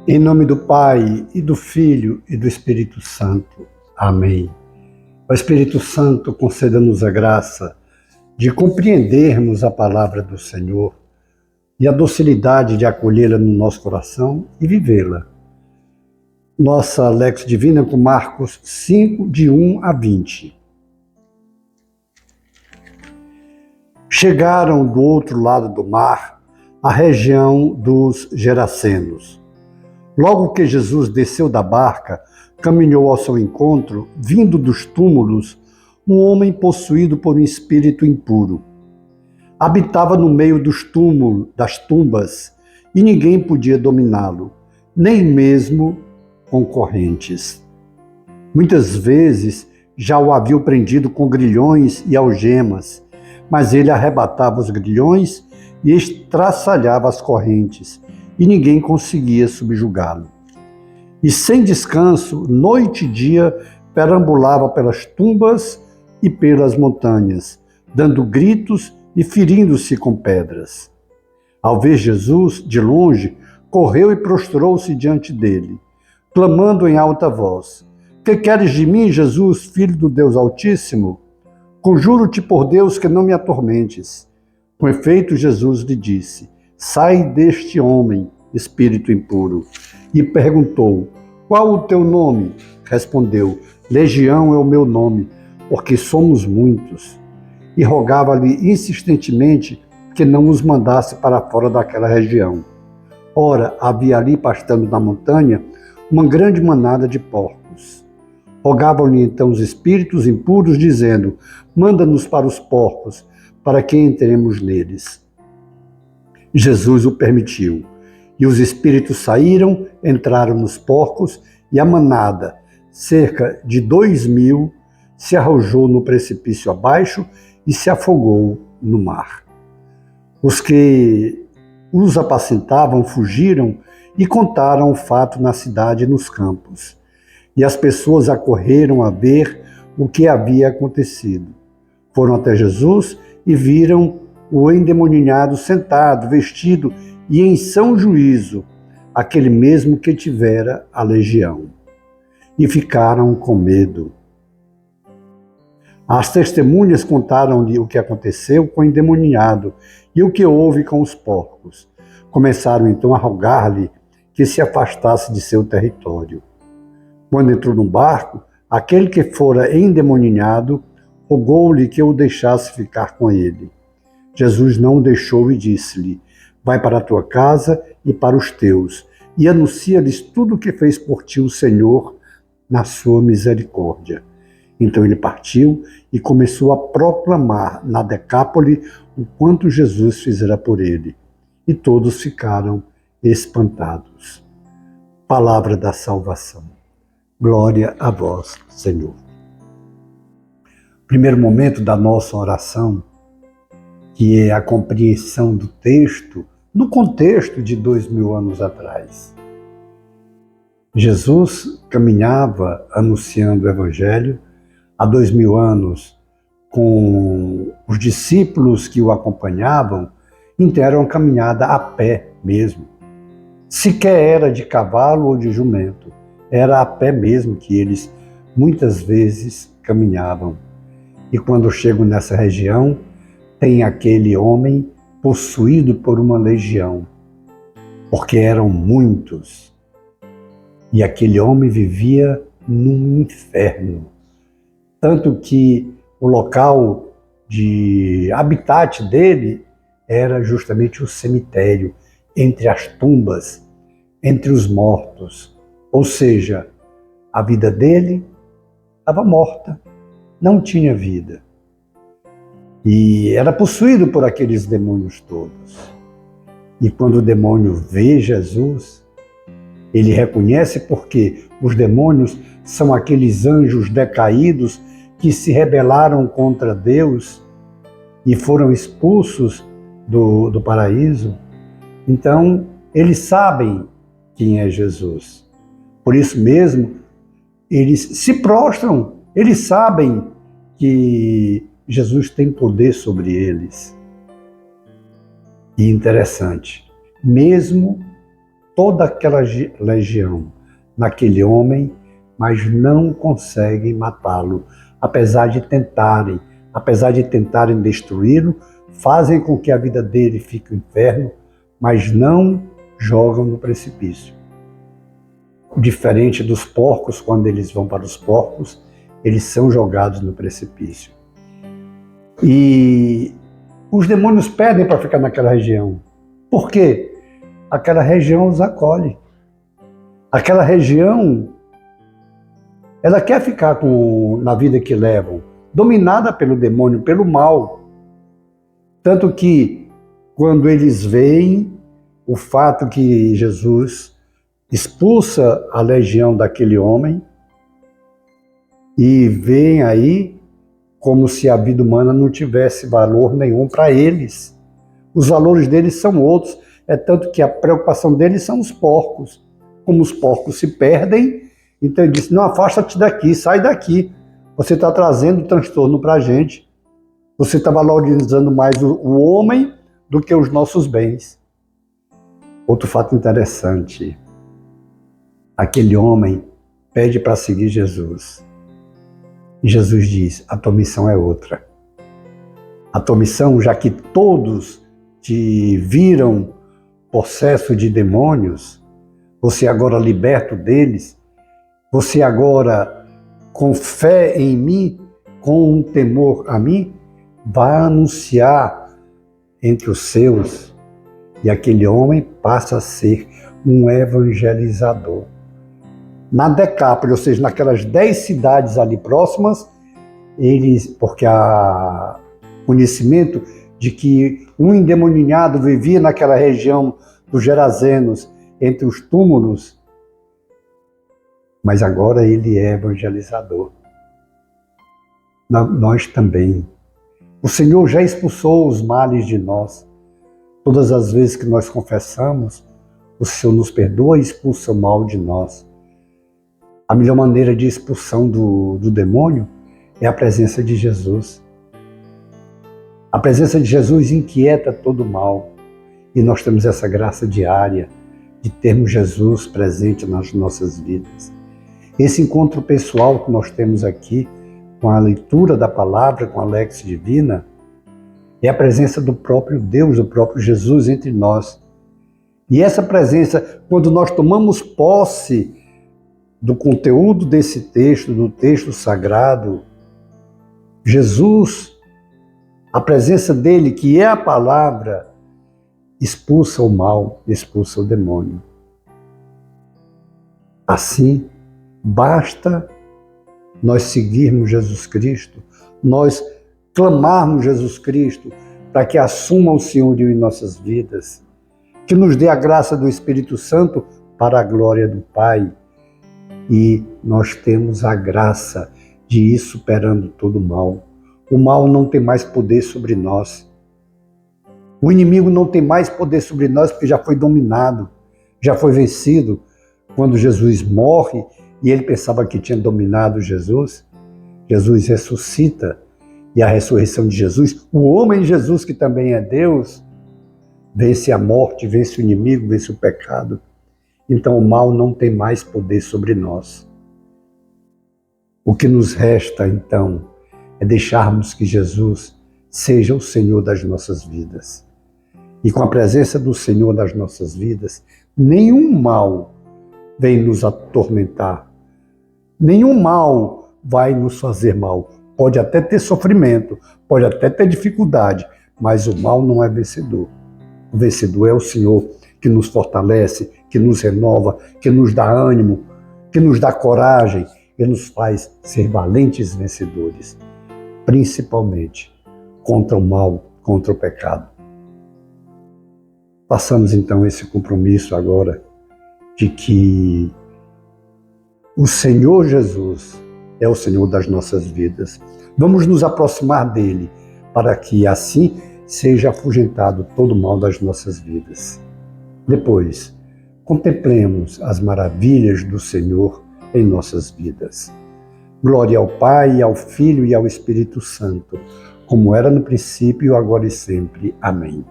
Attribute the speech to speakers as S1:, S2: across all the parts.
S1: Em nome do Pai, e do Filho, e do Espírito Santo. Amém. Ó Espírito Santo, conceda-nos a graça de compreendermos a palavra do Senhor e a docilidade de acolhê-la no nosso coração e vivê-la. Nossa Lex Divina com Marcos 5, de 1 a 20. Chegaram do outro lado do mar, a região dos Gerasenos. Logo que Jesus desceu da barca, caminhou ao seu encontro, vindo dos túmulos, um homem possuído por um espírito impuro. Habitava no meio dos túmulos, das tumbas, e ninguém podia dominá-lo, nem mesmo concorrentes. Muitas vezes já o haviam prendido com grilhões e algemas, mas ele arrebatava os grilhões e estraçalhava as correntes, e ninguém conseguia subjugá-lo. E sem descanso, noite e dia, perambulava pelas tumbas e pelas montanhas, dando gritos e ferindo-se com pedras. Ao ver Jesus, de longe, correu e prostrou-se diante dele, clamando em alta voz: "Que queres de mim, Jesus, Filho do Deus Altíssimo? Conjuro-te por Deus que não me atormentes." Com efeito, Jesus lhe disse: "Sai deste homem, espírito impuro." E perguntou: "Qual o teu nome?" Respondeu: "Legião é o meu nome, porque somos muitos." E rogava-lhe insistentemente que não os mandasse para fora daquela região. Ora, havia ali, pastando na montanha, uma grande manada de porcos. Rogavam-lhe então os espíritos impuros, dizendo: "Manda-nos para os porcos, para que entremos neles." Jesus o permitiu. E os espíritos saíram, entraram nos porcos, e a manada, cerca de 2.000, se arrojou no precipício abaixo e se afogou no mar. Os que os apacentavam fugiram e contaram o fato na cidade e nos campos. E as pessoas acorreram a ver o que havia acontecido. Foram até Jesus e viram o endemoniado sentado, vestido e em são juízo, aquele mesmo que tivera a legião. E ficaram com medo. As testemunhas contaram-lhe o que aconteceu com o endemoniado e o que houve com os porcos. Começaram então a rogar-lhe que se afastasse de seu território. Quando entrou no barco, aquele que fora endemoniado rogou-lhe que o deixasse ficar com ele. Jesus não o deixou e disse-lhe: "Vai para a tua casa e para os teus, e anuncia-lhes tudo o que fez por ti o Senhor na sua misericórdia." Então ele partiu e começou a proclamar na Decápole o quanto Jesus fizera por ele. E todos ficaram espantados. Palavra da salvação. Glória a vós, Senhor. Primeiro momento da nossa oração, que é a compreensão do texto no contexto de 2.000 anos atrás. Jesus caminhava anunciando o Evangelho há 2.000 anos com os discípulos que o acompanhavam, então era uma caminhada a pé mesmo. Sequer era de cavalo ou de jumento, era a pé mesmo que eles muitas vezes caminhavam. E quando chegam nessa região, tem aquele homem possuído por uma legião, porque eram muitos. E aquele homem vivia num inferno. Tanto que o local de habitat dele era justamente o cemitério, entre as tumbas, entre os mortos. Ou seja, a vida dele estava morta, não tinha vida. E era possuído por aqueles demônios todos. E quando o demônio vê Jesus, ele reconhece, porque os demônios são aqueles anjos decaídos que se rebelaram contra Deus e foram expulsos do paraíso. Então, eles sabem quem é Jesus. Por isso mesmo, eles se prostram, eles sabem que Jesus tem poder sobre eles. E interessante, mesmo toda aquela legião naquele homem, mas não conseguem matá-lo, apesar de tentarem destruí-lo, fazem com que a vida dele fique um inferno, mas não jogam no precipício. Diferente dos porcos, quando eles vão para os porcos, eles são jogados no precipício. E os demônios pedem para ficar naquela região. Por quê? Aquela região os acolhe. Aquela região, ela quer ficar na vida que levam, dominada pelo demônio, pelo mal. Tanto que, quando eles veem o fato que Jesus expulsa a legião daquele homem, e veem aí como se a vida humana não tivesse valor nenhum para eles. Os valores deles são outros, é tanto que a preocupação deles são os porcos. Como os porcos se perdem, então ele disse, não, afasta-te daqui, sai daqui. Você está trazendo transtorno para a gente. Você está valorizando mais o homem do que os nossos bens. Outro fato interessante, aquele homem pede para seguir Jesus. E Jesus diz, a tua missão é outra. A tua missão, já que todos te viram possesso de demônios, você agora liberto deles, você agora com fé em mim, com um temor a mim, vai anunciar entre os seus, e aquele homem passa a ser um evangelizador. Na Decápole, ou seja, naquelas 10 cidades ali próximas, porque há conhecimento de que um endemoninhado vivia naquela região dos Gerazenos, entre os túmulos, mas agora ele é evangelizador. Nós também. O Senhor já expulsou os males de nós. Todas as vezes que nós confessamos, o Senhor nos perdoa e expulsa o mal de nós. A melhor maneira de expulsão do demônio é a presença de Jesus. A presença de Jesus inquieta todo o mal. E nós temos essa graça diária de termos Jesus presente nas nossas vidas. Esse encontro pessoal que nós temos aqui, com a leitura da palavra, com a Lex Divina, é a presença do próprio Deus, do próprio Jesus entre nós. E essa presença, quando nós tomamos posse do conteúdo desse texto, do texto sagrado, Jesus, a presença dele, que é a palavra, expulsa o mal, expulsa o demônio. Assim, basta nós seguirmos Jesus Cristo, nós clamarmos Jesus Cristo para que assuma o senhorio em nossas vidas, que nos dê a graça do Espírito Santo para a glória do Pai. E nós temos a graça de ir superando todo o mal. O mal não tem mais poder sobre nós. O inimigo não tem mais poder sobre nós porque já foi dominado, já foi vencido. Quando Jesus morre e ele pensava que tinha dominado Jesus, Jesus ressuscita e a ressurreição de Jesus, o homem Jesus, que também é Deus, vence a morte, vence o inimigo, vence o pecado. Então o mal não tem mais poder sobre nós. O que nos resta, então, é deixarmos que Jesus seja o Senhor das nossas vidas. E com a presença do Senhor nas nossas vidas, nenhum mal vem nos atormentar. Nenhum mal vai nos fazer mal. Pode até ter sofrimento, pode até ter dificuldade, mas o mal não é vencedor. O vencedor é o Senhor, que nos fortalece, que nos renova, que nos dá ânimo, que nos dá coragem e nos faz ser valentes vencedores, principalmente contra o mal, contra o pecado. Façamos então esse compromisso agora de que o Senhor Jesus é o Senhor das nossas vidas. Vamos nos aproximar dele para que assim seja afugentado todo o mal das nossas vidas. Depois, contemplemos as maravilhas do Senhor em nossas vidas. Glória ao Pai, ao Filho e ao Espírito Santo, como era no princípio, agora e sempre. Amém.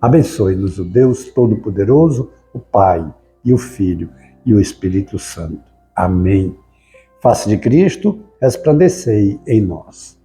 S1: Abençoe-nos o Deus Todo-Poderoso, o Pai, e o Filho, e o Espírito Santo. Amém. Face de Cristo, resplandecei em nós.